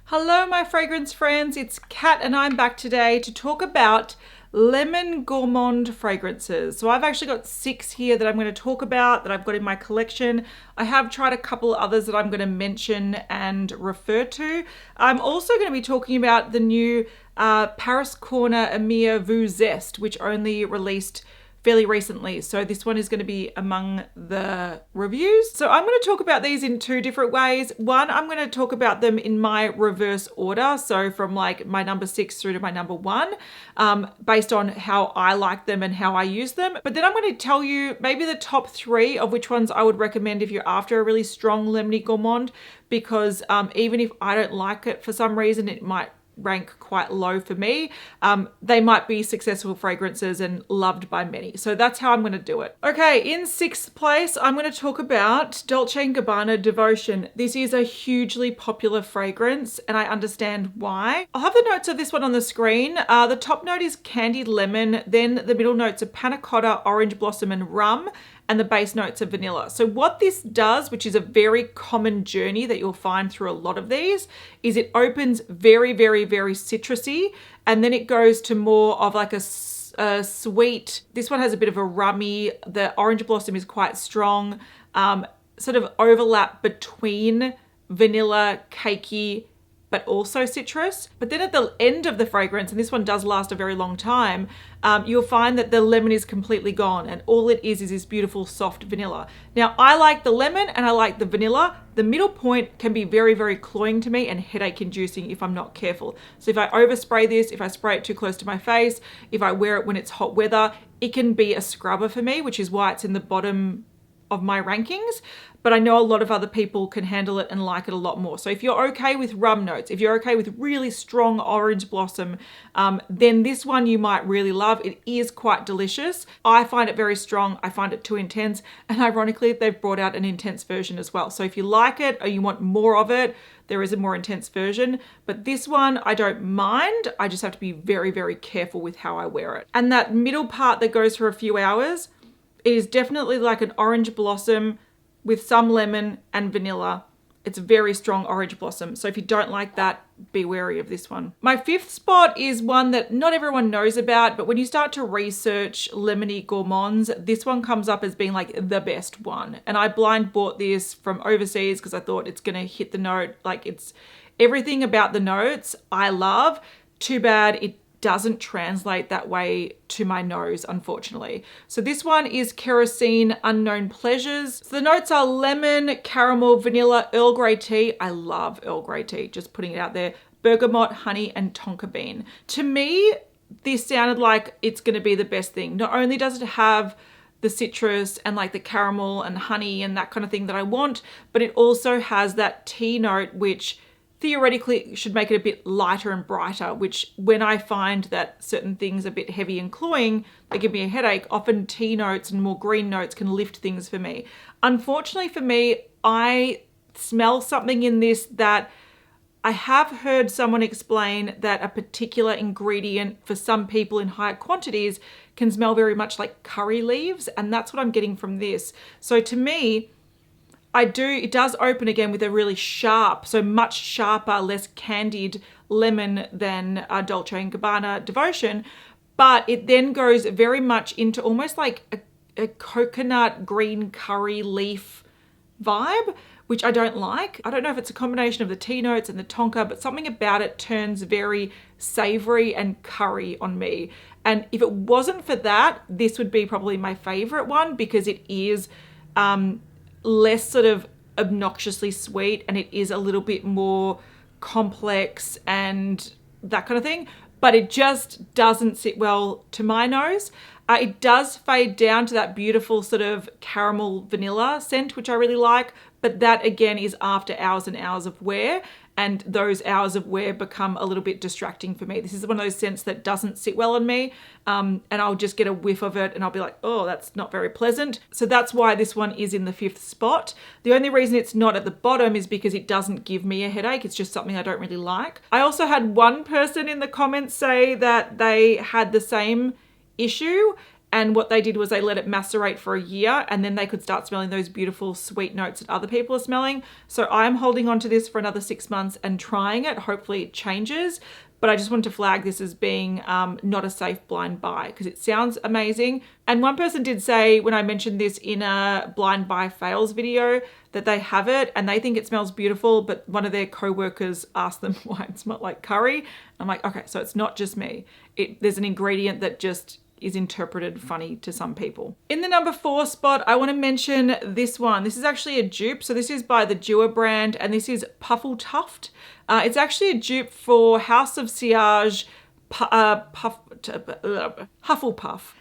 Hello my fragrance friends, it's Kat and I'm back today to talk about lemon gourmand fragrances. So I've actually got 6 here that I'm going to talk about that I've got in my collection. I have tried a couple others that I'm going to mention and refer to. I'm also going to be talking about the new Paris Corner Amir Voux Zeste, which only released fairly recently. So this one is going to be among the reviews. So I'm going to talk about these in 2 different ways. One, I'm going to talk about them in my reverse order. So from like my number 6 through to my number 1, based on how I like them and how I use them. But then I'm going to tell you maybe the top 3 of which ones I would recommend if you're after a really strong lemony gourmand, because even if I don't like it for some reason, it might rank quite low for me. They might be successful fragrances and loved by many. So that's how I'm going to do it. Okay, in 6th place, I'm going to talk about Dolce & Gabbana Devotion. This is a hugely popular fragrance and I understand why. I'll have the notes of this one on the screen. The top note is candied lemon, then the middle notes are panna cotta, orange blossom and rum, and the base notes of vanilla. So what this does, which is a very common journey that you'll find through a lot of these, is it opens very, very, very citrusy, and then it goes to more of like a sweet. This one has a bit of a rummy. The orange blossom is quite strong, sort of overlap between vanilla, cakey, but also citrus. But then at the end of the fragrance, and this one does last a very long time, you'll find that the lemon is completely gone and all it is this beautiful soft vanilla. Now I like the lemon and I like the vanilla. The middle point can be very, very cloying to me and headache inducing if I'm not careful. So if I overspray this, if I spray it too close to my face, if I wear it when it's hot weather, it can be a scrubber for me, which is why it's in the bottom of my rankings. But I know a lot of other people can handle it and like it a lot more. So if you're okay with rum notes, if you're okay with really strong orange blossom, then this one you might really love. It is quite delicious. I find it very strong. I find it too intense. And ironically, they've brought out an intense version as well. So if you like it or you want more of it, there is a more intense version. But this one, I don't mind. I just have to be very, very careful with how I wear it. And that middle part that goes for a few hours, it is definitely like an orange blossom with some lemon and vanilla. It's very strong orange blossom. So if you don't like that, be wary of this one. My 5th spot is one that not everyone knows about, but when you start to research lemony gourmands, this one comes up as being like the best one. And I blind bought this from overseas because I thought it's gonna hit the note. Like it's everything about the notes I love. Too bad it doesn't translate that way to my nose, unfortunately. So this one is Kerosene Unknown Pleasures. So the notes are lemon, caramel, vanilla, Earl Grey tea. I love Earl Grey tea, just putting it out there. Bergamot, honey, and tonka bean. To me, this sounded like it's gonna be the best thing. Not only does it have the citrus and like the caramel and honey and that kind of thing that I want, but it also has that tea note, which theoretically should make it a bit lighter and brighter, which when I find that certain things are a bit heavy and cloying, they give me a headache. Often tea notes and more green notes can lift things for me. Unfortunately for me, I smell something in this that I have heard someone explain that a particular ingredient for some people in higher quantities can smell very much like curry leaves, and that's what I'm getting from this. So to me, it does open again with a really sharp, so much sharper, less candied lemon than Dolce & Gabbana Devotion, but it then goes very much into almost like a coconut green curry leaf vibe, which I don't like. I don't know if it's a combination of the tea notes and the tonka, but something about it turns very savory and curry on me. And if it wasn't for that, this would be probably my favorite one because it is less sort of obnoxiously sweet and it is a little bit more complex and that kind of thing, but it just doesn't sit well to my nose. It does fade down to that beautiful sort of caramel vanilla scent, which I really like, but that again is after hours and hours of wear, and those hours of wear become a little bit distracting for me. This is one of those scents that doesn't sit well on me, and I'll just get a whiff of it and I'll be like, oh, that's not very pleasant. So that's why this one is in the 5th spot. The only reason it's not at the bottom is because it doesn't give me a headache. It's just something I don't really like. I also had one person in the comments say that they had the same issue And what they did was they let it macerate for a year, and then they could start smelling those beautiful sweet notes that other people are smelling. So I'm holding on to this for another 6 months and trying it. Hopefully it changes. But I just wanted to flag this as being not a safe blind buy because it sounds amazing. And one person did say when I mentioned this in a blind buy fails video that they have it and they think it smells beautiful, but one of their co-workers asked them why it smelled like curry. I'm like, okay, so it's not just me. There's an ingredient that just is interpreted funny to some people. In the number 4 spot, I want to mention this one. This is actually a dupe. So this is by the Dua brand and this is Puffletuft. It's actually a dupe for House of Sillage Hufflepuff.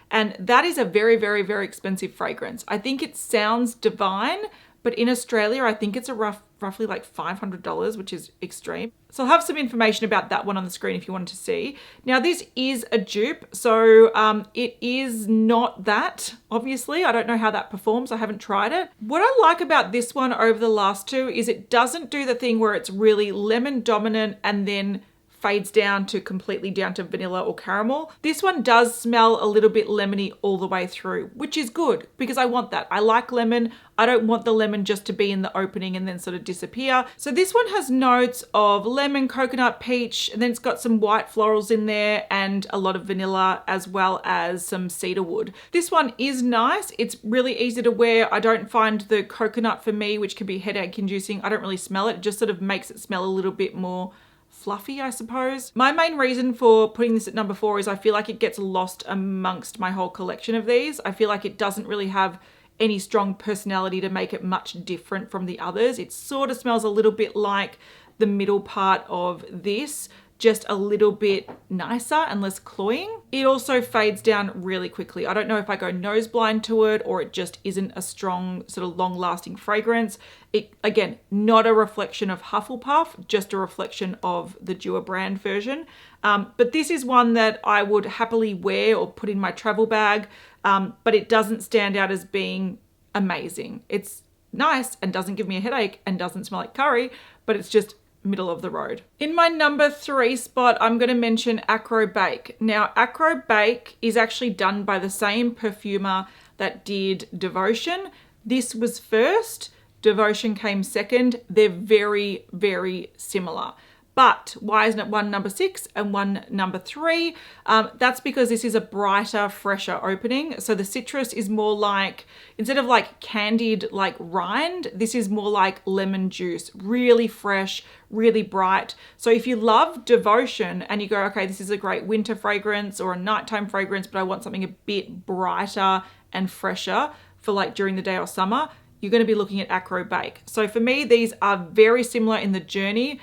And that is a very, very, very expensive fragrance. I think it sounds divine, but in Australia, I think it's a roughly like $500, which is extreme. So I'll have some information about that one on the screen if you wanted to see. Now this is a dupe, so it is not that, obviously. I don't know how that performs. I haven't tried it. What I like about this one over the last two is it doesn't do the thing where it's really lemon dominant and then fades down to completely down to vanilla or caramel. This one does smell a little bit lemony all the way through, which is good because I want that. I like lemon. I don't want the lemon just to be in the opening and then sort of disappear. So this one has notes of lemon, coconut, peach, and then it's got some white florals in there and a lot of vanilla as well as some cedarwood. This one is nice. It's really easy to wear. I don't find the coconut for me, which can be headache inducing. I don't really smell it. It just sort of makes it smell a little bit more fluffy, I suppose. My main reason for putting this at number 4 is I feel like it gets lost amongst my whole collection of these. I feel like it doesn't really have any strong personality to make it much different from the others. It sort of smells a little bit like the middle part of this, just a little bit nicer and less cloying. It also fades down really quickly. I don't know if I go nose blind to it or it just isn't a strong sort of long lasting fragrance. It, again, not a reflection of Hufflepuff, just a reflection of the Dua brand version. But this is one that I would happily wear or put in my travel bag, but it doesn't stand out as being amazing. It's nice and doesn't give me a headache and doesn't smell like curry, but it's just middle of the road. In my number 3 spot, I'm going to mention Akro Bake. Now, Akro Bake is actually done by the same perfumer that did Devotion. This was first, Devotion came second. They're very, very similar. But why isn't it one number 6 and one number 3? That's because this is a brighter, fresher opening. So the citrus is more like, instead of like candied like rind, this is more like lemon juice, really fresh, really bright. So if you love Devotion and you go, okay, this is a great winter fragrance or a nighttime fragrance, but I want something a bit brighter and fresher for like during the day or summer, you're going to be looking at Akro Bake. So for me, these are very similar in the journey.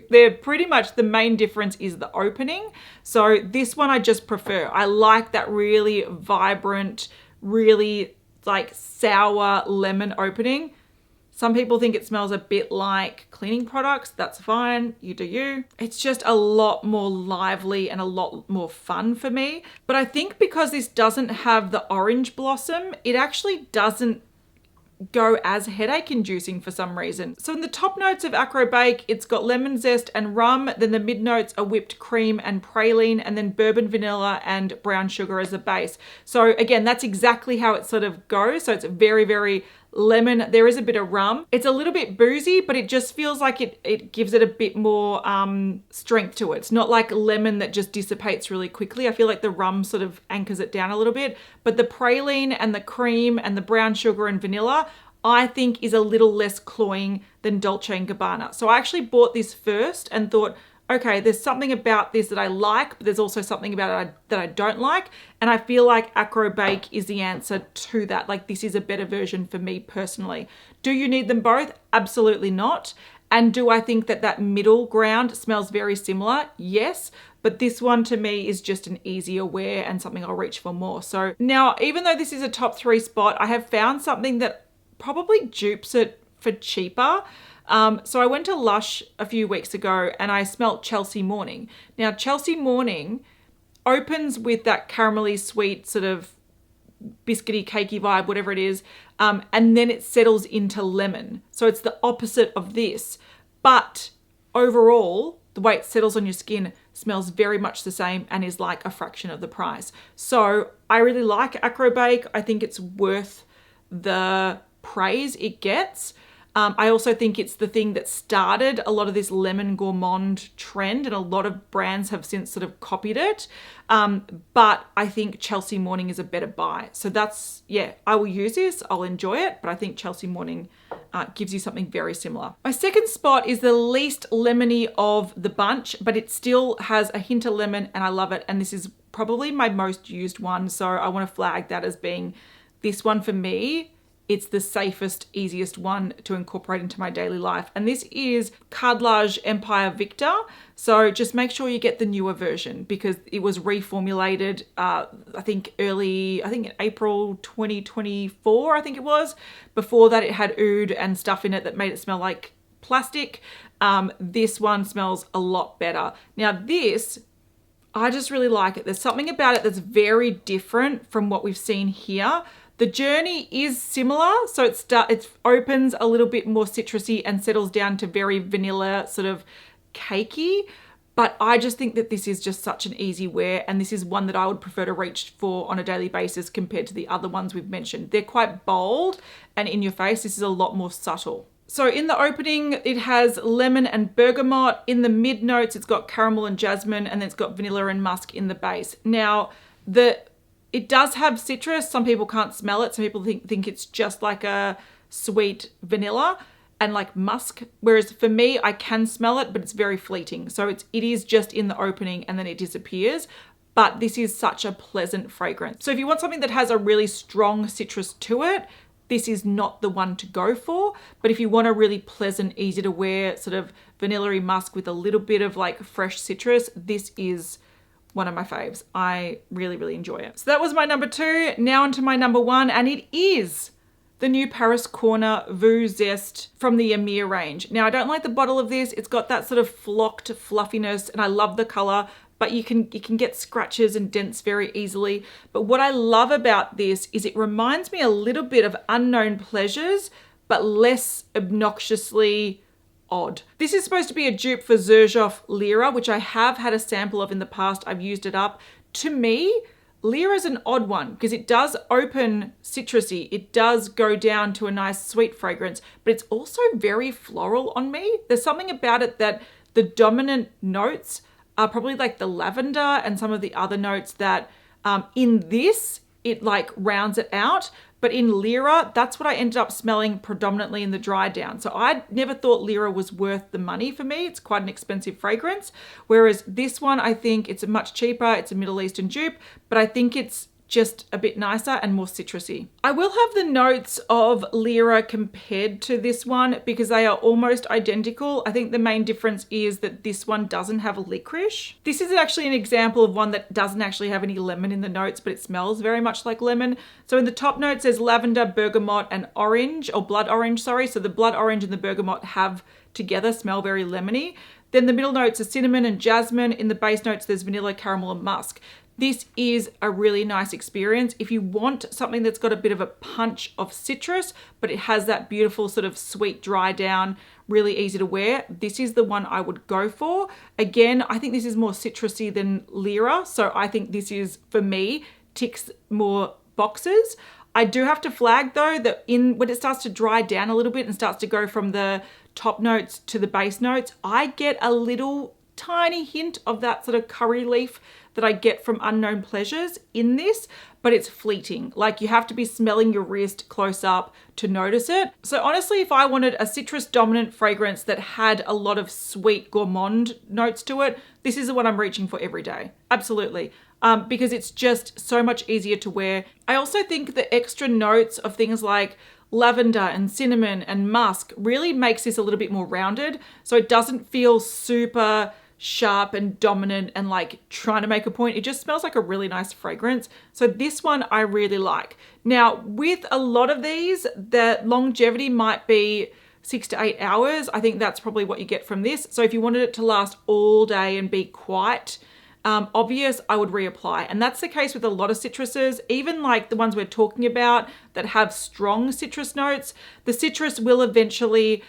They're pretty much the main difference is the opening. So this one I just prefer. I like that really vibrant, really like sour lemon opening. Some people think it smells a bit like cleaning products. That's fine. You do you. It's just a lot more lively and a lot more fun for me. But I think because this doesn't have the orange blossom, it actually doesn't go as headache inducing for some reason. So in the top notes of Akro Bake, it's got lemon zest and rum. Then the mid notes are whipped cream and praline, and then bourbon vanilla and brown sugar as a base. So again, that's exactly how it sort of goes. So it's very, very lemon. There is a bit of rum. It's a little bit boozy, but it just feels like it gives it a bit more strength to it. It's not like lemon that just dissipates really quickly. I feel like the rum sort of anchors it down a little bit, but the praline and the cream and the brown sugar and vanilla, I think is a little less cloying than Dolce & Gabbana. So I actually bought this first and thought, okay, there's something about this that I like, but there's also something about it that I don't like. And I feel like Akro Bake is the answer to that. Like this is a better version for me personally. Do you need them both? Absolutely not. And do I think that that middle ground smells very similar? Yes. But this one to me is just an easier wear and something I'll reach for more. So now, even though this is a top 3 spot, I have found something that probably dupes it for cheaper. So I went to Lush a few weeks ago and I smelt Chelsea Morning. Now Chelsea Morning opens with that caramelly sweet sort of biscuity cakey vibe, whatever it is. And then it settles into lemon. So it's the opposite of this. But overall, the way it settles on your skin smells very much the same and is like a fraction of the price. So I really like Akro Bake. I think it's worth the praise it gets. I also think it's the thing that started a lot of this lemon gourmand trend, and a lot of brands have since sort of copied it. But I think Chelsea Morning is a better buy. So that's, yeah, I will use this. I'll enjoy it. But I think Chelsea Morning gives you something very similar. My second spot is the least lemony of the bunch, but it still has a hint of lemon and I love it. And this is probably my most used one. So I want to flag that as being this one for me. It's the safest, easiest one to incorporate into my daily life. And this is Khadlaj Empire Victor. So just make sure you get the newer version because it was reformulated, I think in April 2024, I think it was. Before that, it had oud and stuff in it that made it smell like plastic. This one smells a lot better. Now this, I just really like it. There's something about it that's very different from what we've seen here. The journey is similar, so it opens a little bit more citrusy and settles down to very vanilla, sort of cakey. But I just think that this is just such an easy wear, and this is one that I would prefer to reach for on a daily basis compared to the other ones we've mentioned. They're quite bold and in your face. This is a lot more subtle. So in the opening, it has lemon and bergamot. In the mid notes, it's got caramel and jasmine, and then it's got vanilla and musk in the base. Now, it does have citrus. Some people can't smell it. Some people think it's just like a sweet vanilla and like musk. Whereas for me, I can smell it, but it's very fleeting. So it is just in the opening and then it disappears. But this is such a pleasant fragrance. So if you want something that has a really strong citrus to it, this is not the one to go for. But if you want a really pleasant, easy to wear sort of vanilla-y musk with a little bit of like fresh citrus, this is one of my faves. I really, really enjoy it. So that was my number 2. Now onto my number 1, and it is the new Paris Corner Voux Zeste from the Amir range. Now I don't like the bottle of this. It's got that sort of flocked fluffiness, and I love the color, but you can get scratches and dents very easily. But what I love about this is it reminds me a little bit of Unknown Pleasures, but less obnoxiously odd. This is supposed to be a dupe for Xerjoff Lira, which I have had a sample of in the past. I've used it up. To me, Lira is an odd one because it does open citrusy. It does go down to a nice sweet fragrance, but it's also very floral on me. There's something about it that the dominant notes are probably like the lavender and some of the other notes that in this, it like rounds it out. But in Lira, that's what I ended up smelling predominantly in the dry down. So I never thought Lira was worth the money for me. It's quite an expensive fragrance. Whereas this one, I think it's much cheaper. It's a Middle Eastern dupe, but I think it's just a bit nicer and more citrusy. I will have the notes of Lira compared to this one because they are almost identical. I think the main difference is that this one doesn't have licorice. This is actually an example of one that doesn't actually have any lemon in the notes, but it smells very much like lemon. So in the top notes, there's lavender, bergamot, and orange, or blood orange, sorry. So the blood orange and the bergamot have together smell very lemony. Then the middle notes are cinnamon and jasmine. In the base notes, there's vanilla, caramel, and musk. This is a really nice experience. If you want something that's got a bit of a punch of citrus, but it has that beautiful sort of sweet dry down, really easy to wear, this is the one I would go for. Again, I think this is more citrusy than Lira. So I think this is, for me, ticks more boxes. I do have to flag though that when it starts to dry down a little bit and starts to go from the top notes to the base notes, I get a little tiny hint of that sort of curry leaf that I get from Unknown Pleasures in this, but it's fleeting. Like you have to be smelling your wrist close up to notice it. So honestly, if I wanted a citrus dominant fragrance that had a lot of sweet gourmand notes to it, this is the one I'm reaching for every day. Absolutely. Because it's just so much easier to wear. I also think the extra notes of things like lavender and cinnamon and musk really makes this a little bit more rounded. So it doesn't feel super sharp and dominant and like trying to make a point. It just smells like a really nice fragrance. So this one I really like. Now with a lot of these, the longevity might be 6 to 8 hours. I think that's probably what you get from this. So if you wanted it to last all day and be quite obvious, I would reapply. And that's the case with a lot of citruses, even like the ones we're talking about that have strong citrus notes. The citrus will eventually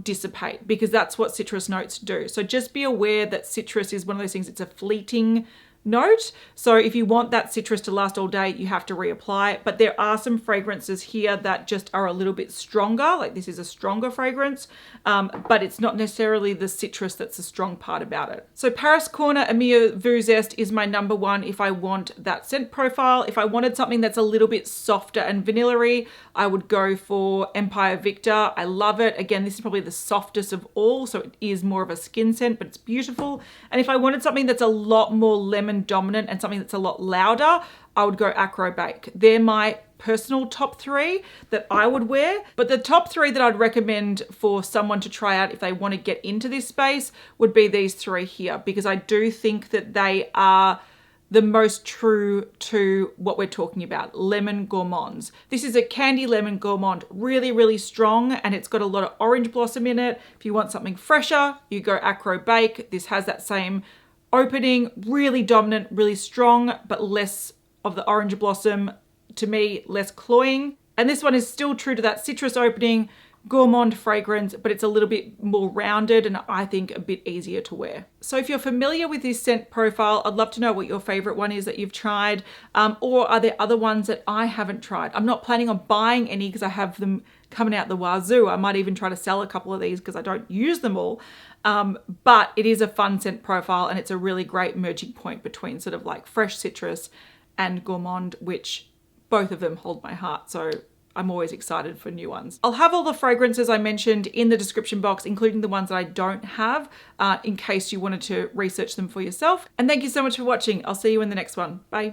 dissipate because that's what citrus notes do. So just be aware that citrus is one of those things, it's a fleeting note. So if you want that citrus to last all day, you have to reapply. But there are some fragrances here that just are a little bit stronger. Like this is a stronger fragrance, but it's not necessarily the citrus that's the strong part about it. So Paris Corner Amir Voux Zeste is my number one if I want that scent profile. If I wanted something that's a little bit softer and vanilla-y, I would go for Empire Victor. I love it. Again, this is probably the softest of all, so it is more of a skin scent, but it's beautiful. And if I wanted something that's a lot more lemon dominant and something that's a lot louder, I would go Akro Bake. They're my personal top 3 that I would wear, but the top 3 that I'd recommend for someone to try out if they want to get into this space would be these 3 here, because I do think that they are the most true to what we're talking about, lemon gourmands. This is a candy lemon gourmand, really, really strong, and it's got a lot of orange blossom in it. If you want something fresher, you go Akro Bake. This has that same opening, really dominant, really strong, but less of the orange blossom. To me, less cloying. And this one is still true to that citrus opening, gourmand fragrance, but it's a little bit more rounded and I think a bit easier to wear. So if you're familiar with this scent profile, I'd love to know what your favorite one is that you've tried, or are there other ones that I haven't tried? I'm not planning on buying any because I have them coming out the wazoo. I might even try to sell a couple of these because I don't use them all. But it is a fun scent profile and it's a really great merging point between sort of like fresh citrus and gourmand, which both of them hold my heart. So I'm always excited for new ones. I'll have all the fragrances I mentioned in the description box, including the ones that I don't have, in case you wanted to research them for yourself. And thank you so much for watching. I'll see you in the next one. Bye.